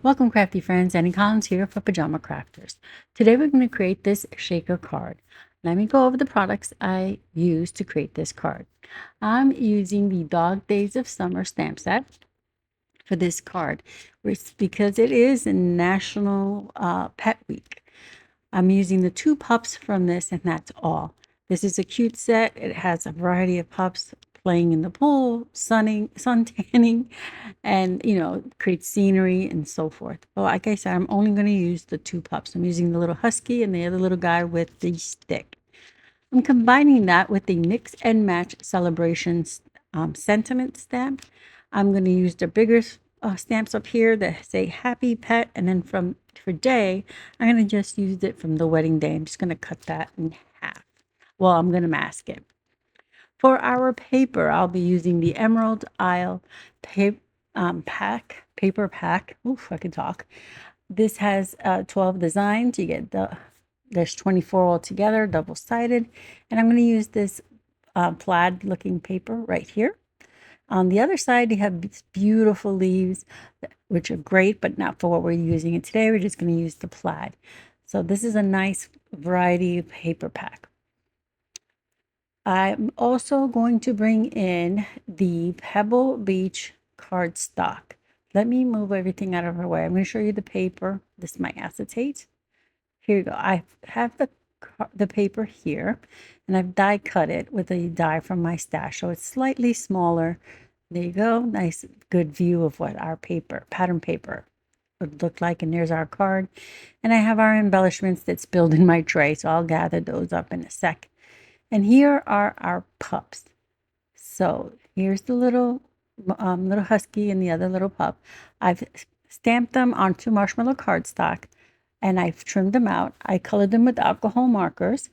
Welcome, Crafty Friends. Annie Collins here for Pajama Crafters. Today we're going to create this shaker card. Let me go over the products I used to create this card. I'm using the Dog Days of Summer stamp set for this card because it is National Pet Week. I'm using the 2 pups from this, and that's all. This is a cute set. It has a variety of pups playing in the pool, sun tanning, and create scenery and so forth. Well, like I said, I'm only going to use the 2 pups. I'm using the little husky and the other little guy with the stick. I'm combining that with the Mix and Match Celebrations sentiment stamp. I'm going to use the bigger stamps up here that say Happy Pet, and then for day, I'm going to just use it from the wedding day. I'm just going to cut that in half. Well, I'm going to mask it. For our paper, I'll be using the Emerald Isle paper pack. Oof, I can talk. This has 12 designs. There's 24 altogether, double-sided. And I'm going to use this plaid looking paper right here. On the other side, you have these beautiful leaves, which are great, but not for what we're using it today. We're just going to use the plaid. So this is a nice variety paper pack. I'm also going to bring in the Pebble Beach cardstock. Let me move everything out of her way. I'm going to show you the paper. This is my acetate. Here you go. I have the paper here, and I've die cut it with a die from my stash, so it's slightly smaller. There you go. Nice, good view of what our pattern paper would look like. And there's our card. And I have our embellishments that spilled in my tray, so I'll gather those up in a sec. And here are our pups. So here's the little husky and the other little pup. I've stamped them onto Marshmallow Cardstock, and I've trimmed them out. I colored them with alcohol markers,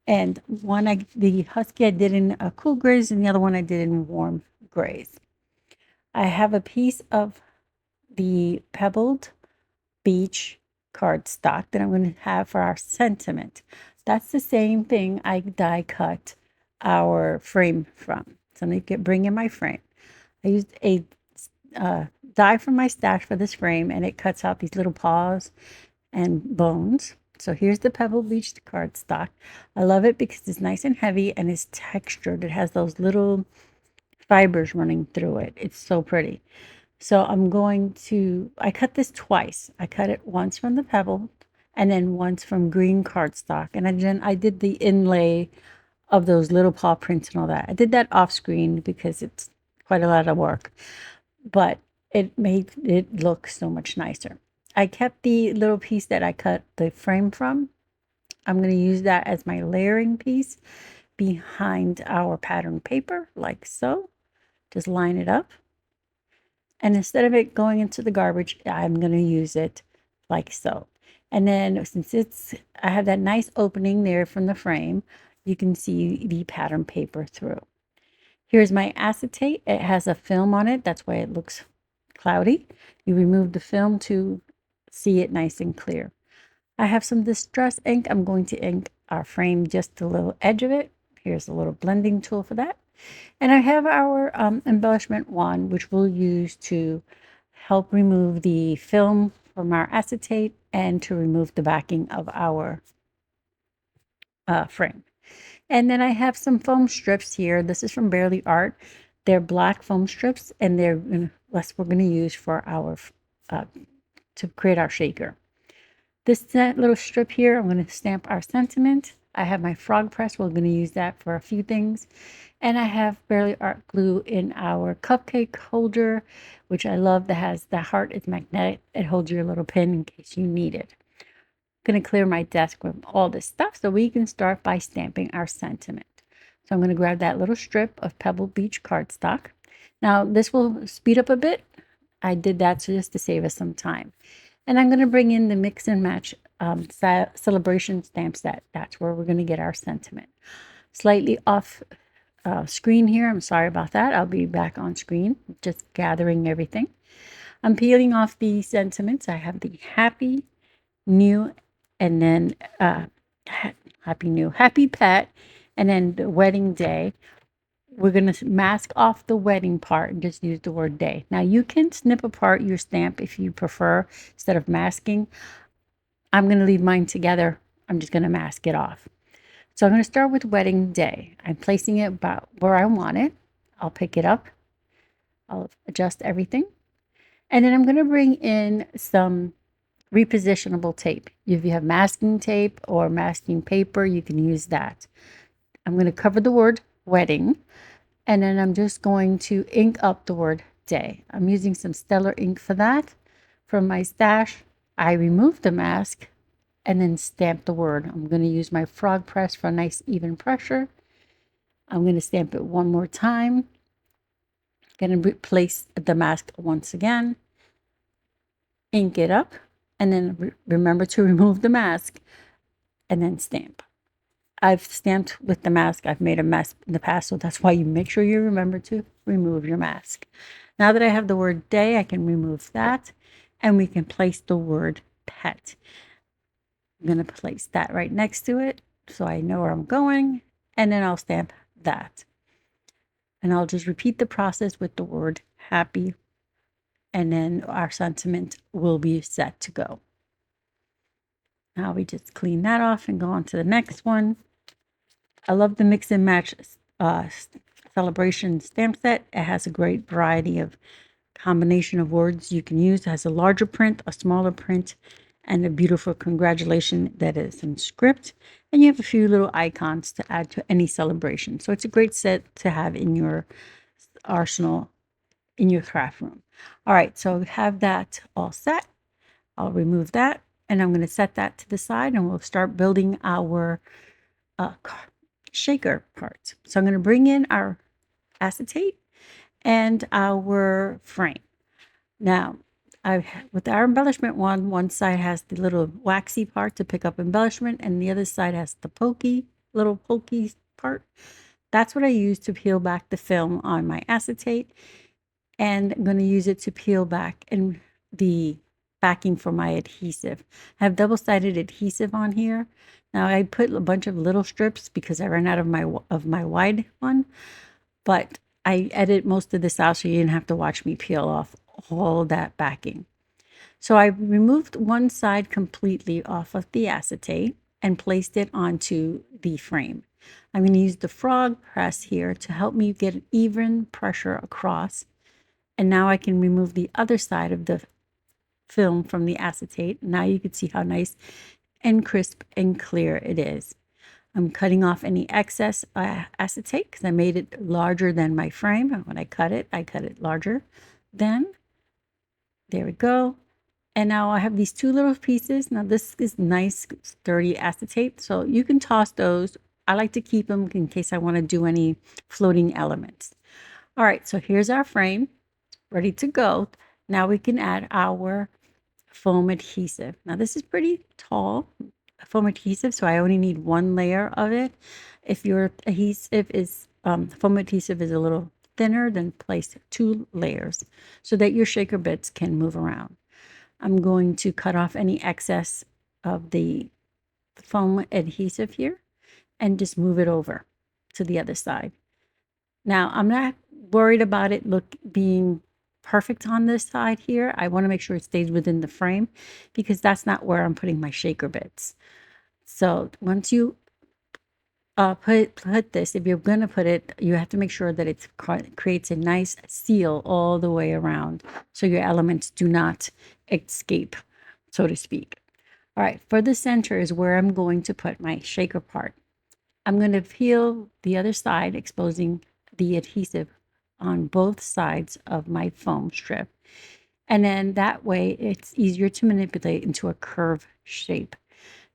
and the husky I did in cool grays, and the other one I did in warm grays. I have a piece of the Pebbled Beach cardstock that I'm going to have for our sentiment. That's the same thing I die cut our frame from. So I'm going to bring in my frame. I used a die from my stash for this frame, and it cuts out these little paws and bones. So here's the Pebble Beach cardstock. I love it because it's nice and heavy and it's textured. It has those little fibers running through it. It's so pretty. So I cut this twice. I cut it once from the Pebble and then once from green cardstock. And I did the inlay of those little paw prints and all that. I did that off screen because it's quite a lot of work, but it made it look so much nicer. I kept the little piece that I cut the frame from. I'm going to use that as my layering piece behind our pattern paper, like so. Just line it up. And instead of it going into the garbage, I'm going to use it like so. And then since I have that nice opening there from the frame, you can see the pattern paper through. Here's my acetate. It has a film on it. That's why it looks cloudy. You remove the film to see it nice and clear. I have some distress ink. I'm going to ink our frame, just a little edge of it. Here's a little blending tool for that. And I have our embellishment wand, which we'll use to help remove the film from our acetate and to remove the backing of our frame. And then I have some foam strips here. This is from Barely Art. They're black foam strips, and that's what we're going to use for our to create our shaker. This little strip here, I'm going to stamp our sentiment. I have my frog press. We're going to use that for a few things. And I have Barely Art glue in our cupcake holder, which I love. That has the heart is magnetic. It holds your little pin in case you need it. I'm going to clear my desk with all this stuff so we can start by stamping our sentiment. So I'm going to grab that little strip of Pebble Beach cardstock. Now this will speed up a bit. I did that just to save us some time. And I'm going to bring in the Mix and Match celebration stamp set. That's where we're going to get our sentiment. Slightly off screen here. I'm sorry about that. I'll be back on screen, just gathering everything. I'm peeling off the sentiments. I have the Happy New, and then Happy Pet, and then the wedding day. we're going to mask off the wedding part and just use the word day. Now you can snip apart your stamp if you prefer instead of masking. I'm going to leave mine together. I'm just going to mask it off. So I'm going to start with wedding day. I'm placing it about where I want it. I'll pick it up. I'll adjust everything. And then I'm going to bring in some repositionable tape. If you have masking tape or masking paper, you can use that. I'm going to cover the word wedding, and then I'm just going to ink up the word day. I'm using some Stellar ink for that. From my stash, I removed the mask and then stamp the word. I'm going to use my frog press for a nice even pressure. I'm going to stamp it one more time. Going to replace the mask once again. Ink it up, and then remember to remove the mask and then stamp. I've stamped with the mask. I've made a mess in the past, so that's why you make sure you remember to remove your mask. Now that I have the word day, I can remove that, and we can place the word pet. I'm going to place that right next to it so I know where I'm going, and then I'll stamp that. And I'll just repeat the process with the word happy, and then our sentiment will be set to go. Now we just clean that off and go on to the next one. I love the mix and match celebration stamp set. It has a great variety of combination of words you can use. It has a larger print, a smaller print, and a beautiful congratulation that is in script. And you have a few little icons to add to any celebration. So it's a great set to have in your arsenal in your craft room. All right, so have that all set. I'll remove that, and I'm going to set that to the side, and we'll start building our shaker parts. So I'm going to bring in our acetate and our frame. Now, with our embellishment one side has the little waxy part to pick up embellishment, and the other side has the little pokey part. That's what I use to peel back the film on my acetate, and I'm going to use it to peel back and the backing for my adhesive. I have double-sided adhesive on here. Now I put a bunch of little strips because I ran out of my wide one, but I edit most of this out so you didn't have to watch me peel off all that backing. So I removed one side completely off of the acetate and placed it onto the frame. I'm going to use the frog press here to help me get an even pressure across. And now I can remove the other side of the film from the acetate. Now you can see how nice and crisp and clear it is. I'm cutting off any excess acetate because I made it larger than my frame. And when I cut it larger. Then, there we go. And now I have these two little pieces. Now this is nice, sturdy acetate. So you can toss those. I like to keep them in case I want to do any floating elements. All right, so here's our frame ready to go. Now we can add our foam adhesive. Now this is pretty tall foam adhesive, so I only need one layer of it. If your adhesive is foam adhesive is a little thinner, then place 2 layers so that your shaker bits can move around. I'm going to cut off any excess of the foam adhesive here and just move it over to the other side. Now I'm not worried about it being perfect on this side here. I want to make sure it stays within the frame because that's not where I'm putting my shaker bits. So once you put this, if you're going to put it, you have to make sure that it creates a nice seal all the way around so your elements do not escape, so to speak. All right, for the center is where I'm going to put my shaker part. I'm going to peel the other side, exposing the adhesive on both sides of my foam strip. And then that way it's easier to manipulate into a curved shape.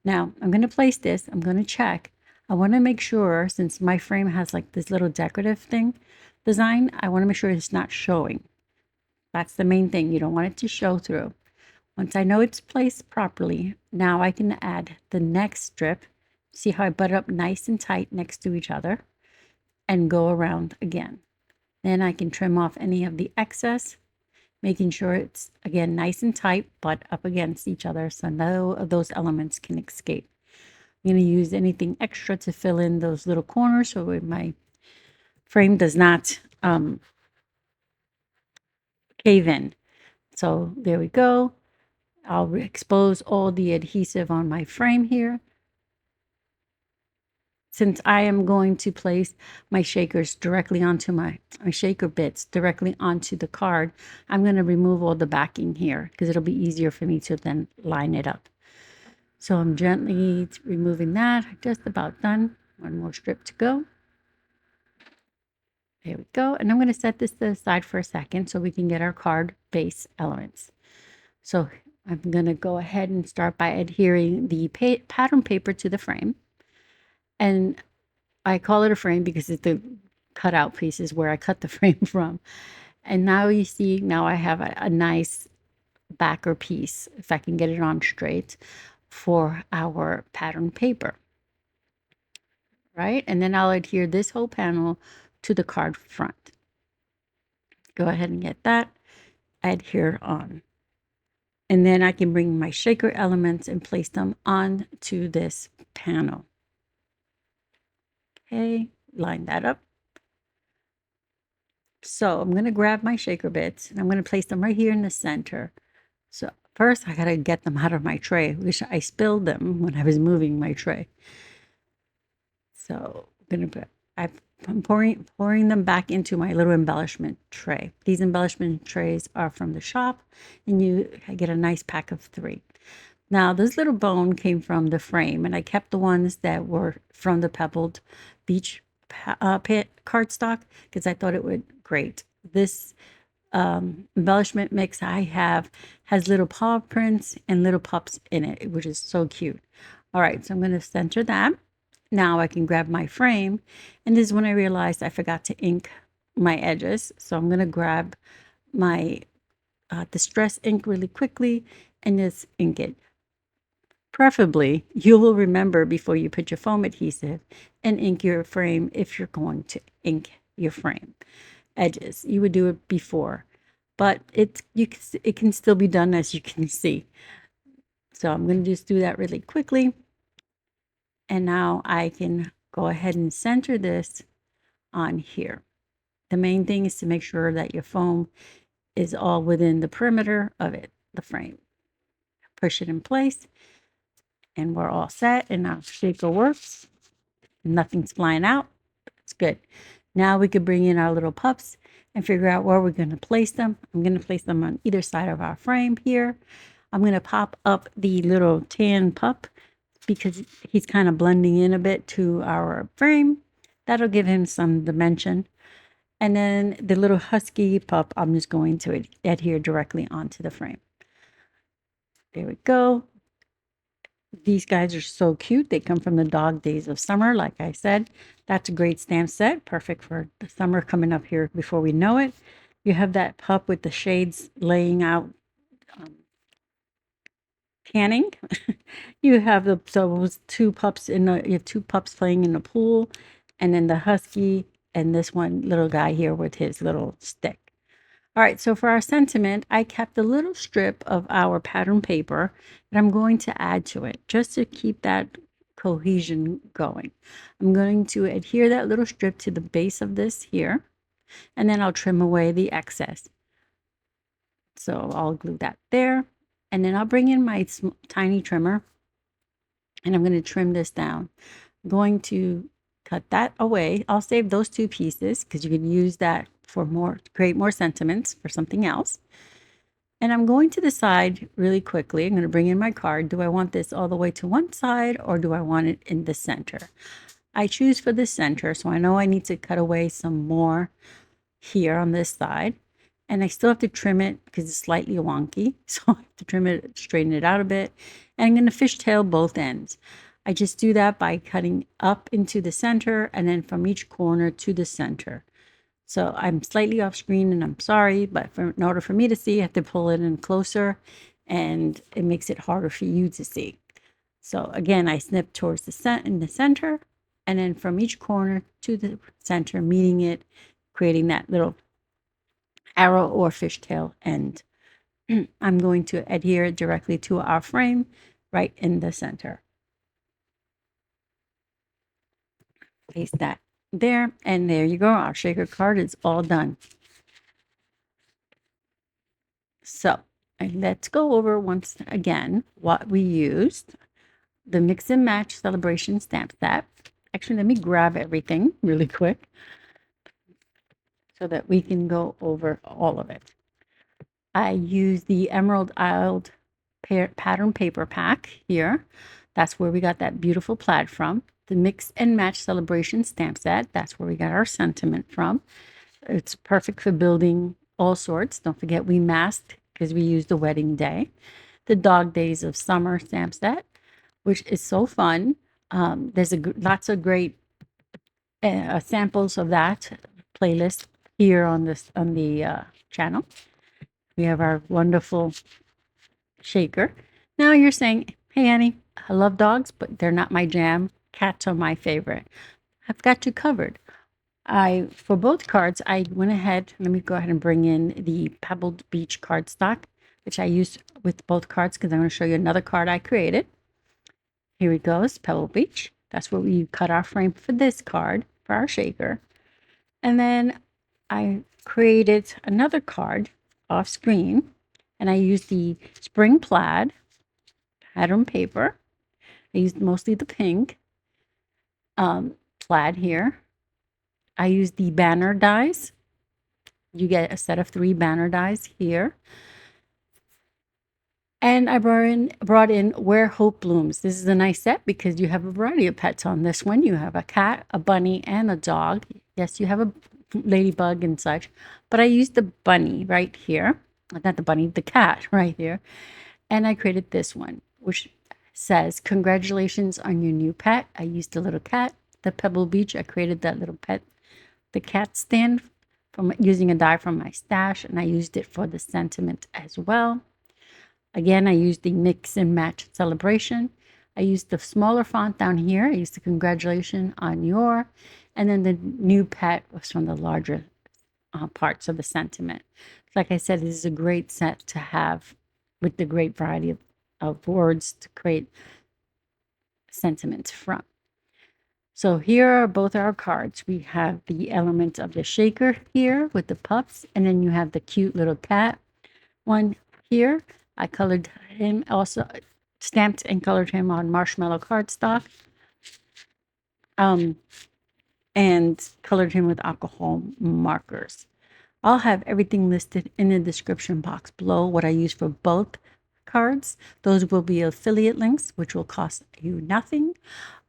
Now I'm going to place this, I'm going to check. I want to make sure, since my frame has like this little decorative thing design, I want to make sure it's not showing. That's the main thing. You don't want it to show through. Once I know it's placed properly, now I can add the next strip. See how I butt it up nice and tight next to each other and go around again. Then I can trim off any of the excess, making sure it's, again, nice and tight, but up against each other so no of those elements can escape. I'm going to use anything extra to fill in those little corners so my frame does not cave in. So there we go. I'll expose all the adhesive on my frame here. Since I am going to place my shakers directly onto my shaker bits directly onto the card, I'm going to remove all the backing here because it'll be easier for me to then line it up. So I'm gently removing that. Just about done. One more strip to go. There we go. And I'm going to set this to the side for a second so we can get our card base elements. So I'm going to go ahead and start by adhering the pattern paper to the frame. And I call it a frame because it's the cutout pieces where I cut the frame from. And now you see, now I have a nice backer piece, if I can get it on straight, for our pattern paper. Right? And then I'll adhere this whole panel to the card front. Go ahead and get that adhered on. And then I can bring my shaker elements and place them onto this panel. Okay, line that up. So I'm going to grab my shaker bits and I'm going to place them right here in the center. So first I got to get them out of my tray, which I spilled them when I was moving my tray. So I'm pouring them back into my little embellishment tray. These embellishment trays are from the shop, and I get a nice pack of 3. Now, this little bone came from the frame, and I kept the ones that were from the Pebbled Beach cardstock because I thought it would great. This embellishment mix I have has little paw prints and little pups in it, which is so cute. All right, so I'm going to center that. Now I can grab my frame, and this is when I realized I forgot to ink my edges. So I'm going to grab my Distress ink really quickly and just ink it. Preferably, you will remember before you put your foam adhesive and ink your frame if you're going to ink your frame edges. You would do it before, but it can still be done, as you can see. So I'm going to just do that really quickly. And now I can go ahead and center this on here. The main thing is to make sure that your foam is all within the perimeter of the frame. Push it in place and we're all set, and our shaker works. Nothing's flying out. It's good. Now we could bring in our little pups and figure out where we're going to place them. I'm going to place them on either side of our frame here. I'm going to pop up the little tan pup because he's kind of blending in a bit to our frame. That'll give him some dimension. And then the little husky pup, I'm just going to adhere directly onto the frame. There we go. These guys are so cute. They come from the Dog Days of Summer, like I said. That's a great stamp set, perfect for the summer coming up here before we know it. You have that pup with the shades laying out tanning. You have those 2 pups you have 2 pups playing in the pool, and then the husky and this one little guy here with his little stick. All right, so for our sentiment, I kept a little strip of our pattern paper that I'm going to add to it just to keep that cohesion going. I'm going to adhere that little strip to the base of this here, and then I'll trim away the excess. So I'll glue that there, and then I'll bring in my tiny trimmer, and I'm going to trim this down. I'm going to cut that away. I'll save those 2 pieces because you can use that for create more sentiments for something else. And I'm going to decide really quickly. I'm going to bring in my card. Do I want this all the way to one side, or do I want it in the center? I choose for the center, so I know I need to cut away some more here on this side. And I still have to trim it because it's slightly wonky. So I have to trim it, straighten it out a bit. And I'm going to fishtail both ends. I just do that by cutting up into the center and then from each corner to the center. So I'm slightly off screen and I'm sorry, but in order for me to see, I have to pull it in closer and it makes it harder for you to see. So again, I snip towards in the center and then from each corner to the center, meeting it, creating that little arrow or fishtail end. I'm going to adhere it directly to our frame right in the center. Paste that there, and there you go. Our shaker card is all done. So, and let's go over once again what we used. The Mix and Match Celebration Stamp Set. Actually, let me grab everything really quick so that we can go over all of it. I use the Emerald Isle pattern paper pack here. That's where we got that beautiful plaid from. The Mix and Match Celebration Stamp Set. That's where we got our sentiment from. It's perfect for building all sorts. Don't forget we masked because we used the wedding day. The Dog Days of Summer stamp set, which is so fun. There's lots of great samples of that playlist here on the channel. We have our wonderful shaker. Now you're saying, hey Annie, I love dogs, but they're not my jam. Cats are my favorite. I've got you covered. For both cards, I went ahead, let me go ahead and bring in the Pebbled Beach cardstock, which I used with both cards because I'm going to show you another card I created. Here it goes, Pebbled Beach. That's where we cut our frame for this card, for our shaker. And then I created another card off screen, and I used the Spring Plaid pattern paper. I used mostly the pink plaid here. I used the banner dies. You get a set of 3 banner dies here. And I brought in Where Hope Blooms. This is a nice set because you have a variety of pets on this one. You have a cat, a bunny, and a dog. Yes, you have a ladybug and such. But I used the bunny right here. Not the bunny, the cat right here. And I created this one, which says, congratulations on your new pet. I used the little cat. The Pebble Beach, I created that little pet, the cat stand from using a die from my stash. And I used it for the sentiment as well. Again, I used the Mix and Match Celebration. I used the smaller font down here. I used the congratulations on your, and then the new pet was from the larger parts of the sentiment. Like I said, this is a great set to have with the great variety of words to create sentiments from. So here are both our cards. We have the element of the shaker here with the pups, and then you have the cute little cat one here. I colored him, also stamped and colored him on Marshmallow Cardstock, and colored him with alcohol markers. I'll have everything listed in the description box below, what I use for both cards. Those will be affiliate links, which will cost you nothing,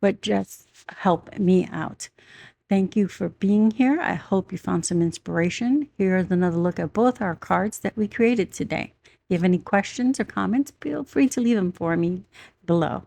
but just help me out. Thank you for being here. I hope you found some inspiration. Here is another look at both our cards that we created today. If you have any questions or comments, feel free to leave them for me below.